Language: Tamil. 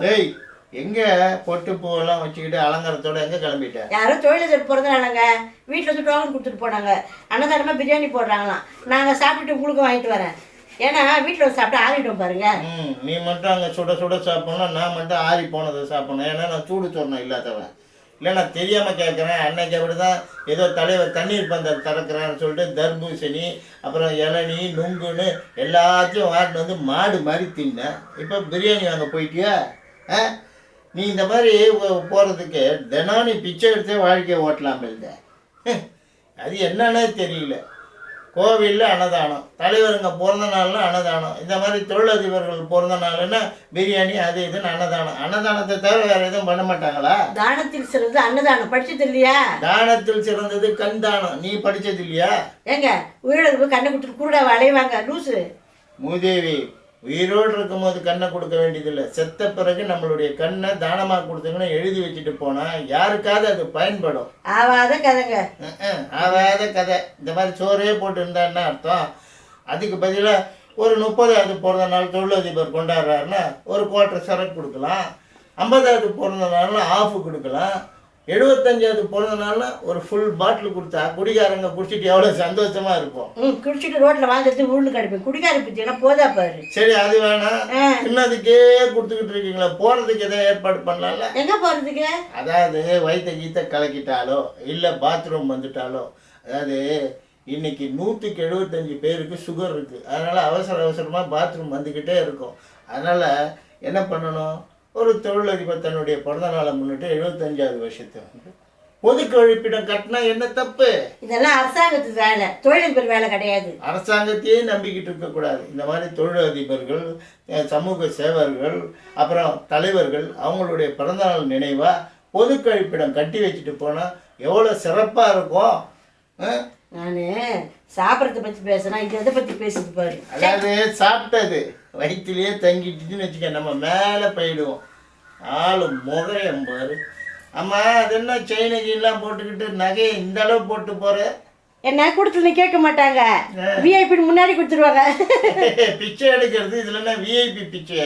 டேய் எங்க பொட்டு பூவெல்லாம் வச்சுக்கிட்டு அலங்காரத்தோட எங்க கிளம்பிட்டேன்? யாரோ தொழிலதிபர் பிறந்தனாலங்க வீட்டில் வந்து டோக்கன் கொடுத்துட்டு போனாங்க. அன்னதானமாக பிரியாணி போடுறாங்களாம். நாங்கள் சாப்பிட்டுட்டு உங்களுக்கு வாங்கிட்டு வரேன். ஏன்னா வீட்டில் வந்து சாப்பிட்டு ஆறிட்டோம் பாருங்க. நீ மட்டும் அங்கே சுட சுட சாப்பிடணும், நான் மட்டும் ஆறி போனதை சாப்பிடணும். ஏன்னா நான் சூடு சொன்னேன் இல்லாதவன். இல்லை நான் தெரியாமல் கேட்குறேன். அன்னைக்கு அப்படி தான் ஏதோ தலைவர் தண்ணீர் பந்தல் திறக்கிறேன்னு சொல்லிட்டு தர்பூசணி அப்புறம் இளநீ நுங்குன்னு எல்லாத்தையும் வாங்கிட்டு வந்து மாடு மாதிரி தின்னேன். இப்போ பிரியாணி வாங்க போயிட்டியா? நீ இந்த மாதிரி போகிறதுக்கு தினம் நீ பிச்சை எடுத்தே வாழ்க்கையை ஓட்டலாம் இல்லை. அது என்னன்னே தெரியல. கோவிலில் அன்னதானம், தலைவருங்க பிறந்த நாள்னா அன்னதானம், இந்த மாதிரி தொழிலதிபர்கள் பிறந்த நாள்னா பிரியாணி அது இதுன்னு அன்னதானம். அன்னதானத்தை தவிர வேற எதுவும் பண்ண மாட்டாங்களா? தானத்தில் சிறந்தது அன்னதானம். படிச்சது இல்லையா? தானத்தில் சிறந்தது கண் தானம். நீ படிச்சது இல்லையா? ஏங்க உயிரோடு போய் கண்ணை கொடுத்துட்டு குருடா வளைவாங்க லூசு. மூதேவி, உயிரோடு இருக்கும்போது கண்ணை கொடுக்க வேண்டியதில்லை. செத்த பிறகு நம்மளுடைய கண்ணை தானமாக கொடுத்தீங்கன்னா எழுதி வச்சுட்டு போனால் யாருக்காவது அது பயன்படும். ஆவாத கதைங்க. ஆவாத கதை. இந்த மாதிரி சோறே போட்டு இருந்தான்னா அர்த்தம். அதுக்கு பதிலாக ஒரு 30வது பிறந்த நாள் தொழிலதிபர் கொண்டாடுறாருன்னா ஒரு குவார்ட்டர் சரக்கு கொடுக்கலாம். 50வது பிறந்த நாள்னா ஆஃபு கொடுக்கலாம். 75வது பிறந்த நாள்னா ஒரு ஃபுல் பாட்டில் கொடுத்தா குடிகாரங்க குடிச்சிட்டு எவ்வளோ சந்தோஷமா இருக்கும். குடிச்சிட்டு ரோட்டில் வாங்கிறது உருண்டு கிடப்பேன். குடிகார பற்றினா போதா பாரு. சரி அது வேணாம், இன்னதுக்கே கொடுத்துக்கிட்டு இருக்கீங்களா? போகிறதுக்கு எதாவது ஏற்பாடு பண்ணலாம்ல? எங்கே போகிறதுக்கு? அதாவது வயிற்ற கீத்த கலக்கிட்டாலோ இல்லை பாத்ரூம் வந்துட்டாலோ, அதாவது இன்னைக்கு 175 பேருக்கு சுகர் இருக்குது. அதனால் அவசரமாக பாத்ரூம் வந்துக்கிட்டே இருக்கும். அதனால் என்ன பண்ணணும்? ஒரு தொழிலதிபர் தன்னுடைய பிறந்த நாளை முன்னிட்டு 75வது வருஷத்தை வந்து பொது கழிப்பிடம் கட்டினா என்ன தப்பு? இதெல்லாம் அரசாங்கத்துக்கு வேலை, தொழிலதிபர் வேலை கிடையாது. அரசாங்கத்தையே நம்பிக்கிட்டு இருக்கக்கூடாது. இந்த மாதிரி தொழிலதிபர்கள், சமூக சேவர்கள், அப்புறம் தலைவர்கள் அவங்களுடைய பிறந்தநாள் நினைவாக பொது கழிப்பிடம் கட்டி வச்சுட்டு போனால் எவ்வளோ சிறப்பாக இருக்கும். நான் சாப்பிட்றத பற்றி பேசுகிறேன், இது எதை பற்றி பேசுது பாரு. அதாவது சாப்பிட்டது வயிற்றுலேயே தங்கிட்டுன்னு வச்சுக்க, நம்ம மேலே போயிடுவோம். ஆளு முகையம் பாரு. ஆமாம், அது என்ன செயின் கீழெலாம் போட்டுக்கிட்டு நகையை இந்த அளவு போட்டு போகிற? என்ன கொடுத்துல கேட்க மாட்டாங்க, விஐபி முன்னாடி கொடுத்துருவாங்க. பிச்சை எடுக்கிறது இதில் என்ன விஐபி பிச்சை?